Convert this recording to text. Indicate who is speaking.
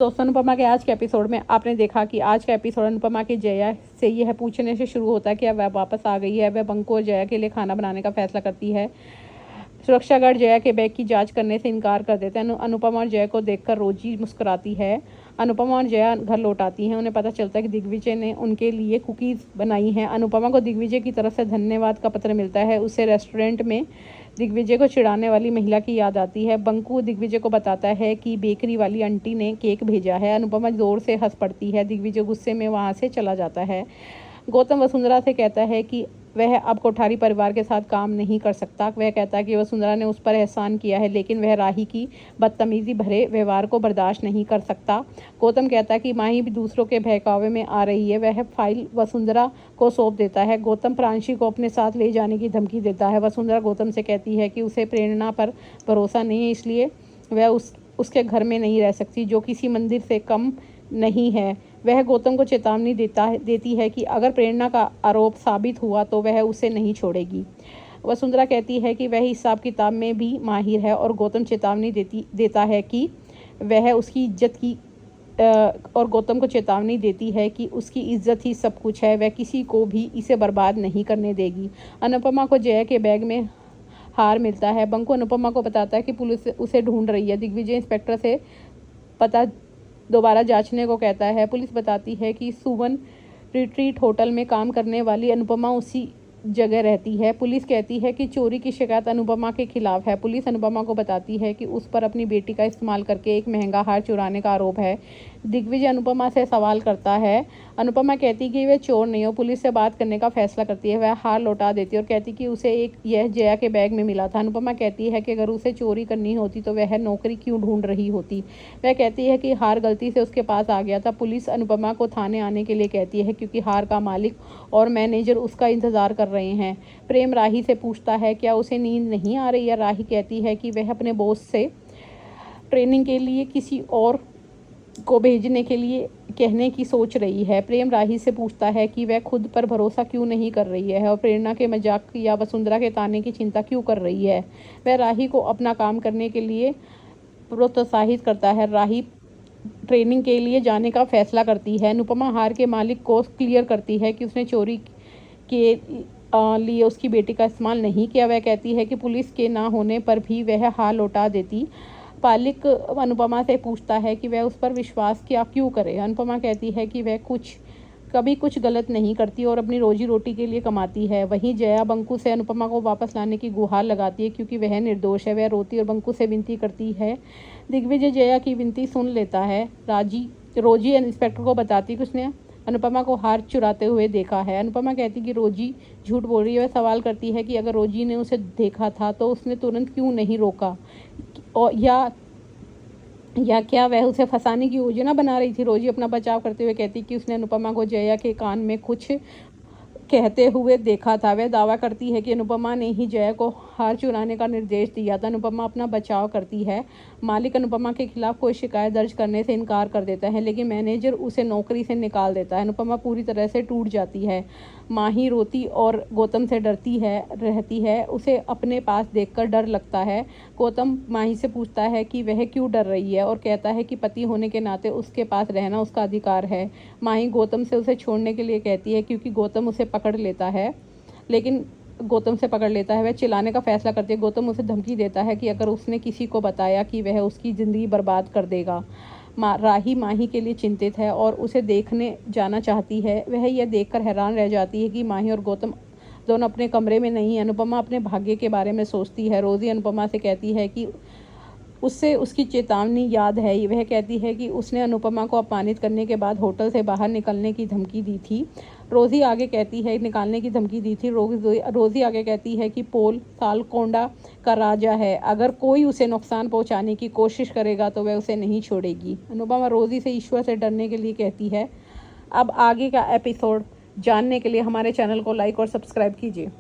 Speaker 1: दोस्तों, अनुपमा के आज के एपिसोड में आपने देखा कि आज का एपिसोड अनुपमा की जया से यह पूछने से शुरू होता है कि अब वह वापस आ गई है। वह बंकू और जया के लिए खाना बनाने का फैसला करती है। सुरक्षा गार्ड जया के बैग की जांच करने से इनकार कर देते हैं। अनुपमा और जया को देखकर रोजी मुस्कुराती है। अनुपमा और जया घर लौट आती हैं। उन्हें पता चलता है कि दिग्विजय ने उनके लिए कुकीज़ बनाई हैं। अनुपमा को दिग्विजय की तरफ से धन्यवाद का पत्र मिलता है। उसे रेस्टोरेंट में दिग्विजय को चिढ़ाने वाली महिला की याद आती है। बंकू दिग्विजय को बताता है कि बेकरी वाली आंटी ने केक भेजा है। अनुपमा जोर से हंस पड़ती है। दिग्विजय गुस्से में वहाँ से चला जाता है। गौतम वसुंधरा से कहता है कि वह अब कोठारी परिवार के साथ काम नहीं कर सकता। वह कहता है कि वसुंधरा ने उस पर एहसान किया है, लेकिन वह राही की बदतमीजी भरे व्यवहार को बर्दाश्त नहीं कर सकता। गौतम कहता है कि माही भी दूसरों के बहकावे में आ रही है। वह फाइल वसुंधरा को सौंप देता है। गौतम प्रांशी को अपने साथ ले जाने की धमकी देता है। वसुंधरा गौतम से कहती है कि उसे प्रेरणा पर भरोसा नहीं है, इसलिए वह उसके घर में नहीं रह सकती, जो किसी मंदिर से कम नहीं है। वह गौतम को चेतावनी देती है कि अगर प्रेरणा का आरोप साबित हुआ तो वह उसे नहीं छोड़ेगी। वसुंधरा कहती है कि वह हिसाब किताब में भी माहिर है और गौतम चेतावनी देता है कि वह उसकी इज्जत की और गौतम को चेतावनी देती है कि उसकी इज्जत ही सब कुछ है। वह किसी को भी इसे बर्बाद नहीं करने देगी। अनुपमा को जया के बैग में हार मिलता है। बंकू अनुपमा को बताता है कि पुलिस उसे ढूंढ रही है। दिग्विजय इंस्पेक्टर से पता दोबारा जांचने को कहता है। पुलिस बताती है कि सुवन रिट्रीट होटल में काम करने वाली अनुपमा उसी जगह रहती है। पुलिस कहती है कि चोरी की शिकायत अनुपमा के खिलाफ है। पुलिस अनुपमा को बताती है कि उस पर अपनी बेटी का इस्तेमाल करके एक महंगा हार चुराने का आरोप है। दिग्विजय अनुपमा से सवाल करता है। अनुपमा कहती है कि वह चोर नहीं हो। पुलिस से बात करने का फैसला करती है। वह हार लौटा देती है और कहती कि उसे यह जया के बैग में मिला था। अनुपमा कहती है कि अगर उसे चोरी करनी होती तो वह नौकरी क्यों ढूंढ रही होती। वह कहती है कि हार गलती से उसके पास आ गया था। पुलिस अनुपमा को थाने आने के लिए कहती है क्योंकि हार का मालिक और मैनेजर उसका इंतजार कर रहे हैं। प्रेम राही से पूछता है क्या उसे नींद नहीं आ रही है। राही कहती है कि वह अपने बॉस से ट्रेनिंग के लिए किसी और को भेजने के लिए कहने की सोच रही है। प्रेम राही से पूछता है कि वह खुद पर भरोसा क्यों नहीं कर रही है और प्रेरणा के मजाक या वसुंधरा के ताने की चिंता क्यों कर रही है। वह राही को अपना काम करने के लिए प्रोत्साहित करता है। राही ट्रेनिंग के लिए जाने का फैसला करती है। अनुपमा हार के मालिक को क्लियर करती है कि उसने चोरी के लिए उसकी बेटी का इस्तेमाल नहीं किया। वह कहती है कि पुलिस के ना होने पर भी वह हार लौटा देती। पालिक अनुपमा से पूछता है कि वह उस पर विश्वास क्यों करे। अनुपमा कहती है कि वह कभी कुछ गलत नहीं करती और अपनी रोजी रोटी के लिए कमाती है। वहीं जया बंकू से अनुपमा को वापस लाने की गुहार लगाती है क्योंकि वह निर्दोष है। वह रोती और बंकू से विनती करती है। दिग्विजय जया की विनती सुन लेता है। रोजी इंस्पेक्टर को बताती कि उसने अनुपमा को हार चुराते हुए देखा है। अनुपमा कहती कि रोजी झूठ बोल रही है। वह सवाल करती है कि अगर रोजी ने उसे देखा था तो उसने तुरंत क्यों नहीं रोका और या क्या वह उसे फंसाने की योजना बना रही थी। रोजी अपना बचाव करते हुए कहती कि उसने अनुपमा को जया के कान में कुछ कहते हुए देखा था। वह दावा करती है कि अनुपमा ने ही जया को हार चुराने का निर्देश दिया था। अनुपमा अपना बचाव करती है। मालिक अनुपमा के खिलाफ कोई शिकायत दर्ज करने से इनकार कर देता है, लेकिन मैनेजर उसे नौकरी से निकाल देता है। अनुपमा पूरी तरह से टूट जाती है। माही रोती और गौतम से डरती रहती है। उसे अपने पास देखकर डर लगता है। गौतम माही से पूछता है कि वह क्यों डर रही है और कहता है कि पति होने के नाते उसके पास रहना उसका अधिकार है। माही गौतम से उसे छोड़ने के लिए कहती है क्योंकि गौतम उसे पकड़ लेता है। वह चिल्लाने का फैसला करती है। गौतम उसे धमकी देता है कि अगर उसने किसी को बताया कि वह उसकी ज़िंदगी बर्बाद कर देगा। राही माही के लिए चिंतित है और उसे देखने जाना चाहती है। वह यह देखकर हैरान रह जाती है कि माही और गौतम दोनों अपने कमरे में नहीं हैं। अनुपमा अपने भाग्य के बारे में सोचती है। रोजी अनुपमा से कहती है कि उससे उसकी चेतावनी याद है। वह कहती है कि उसने अनुपमा को अपमानित करने के बाद होटल से बाहर निकलने की धमकी दी थी। रोजी आगे कहती है कि पोल तालकोंडा का राजा है। अगर कोई उसे नुकसान पहुंचाने की कोशिश करेगा तो वह उसे नहीं छोड़ेगी। अनुपमा रोजी से ईश्वर से डरने के लिए कहती है। अब आगे का एपिसोड जानने के लिए हमारे चैनल को लाइक और सब्सक्राइब कीजिए।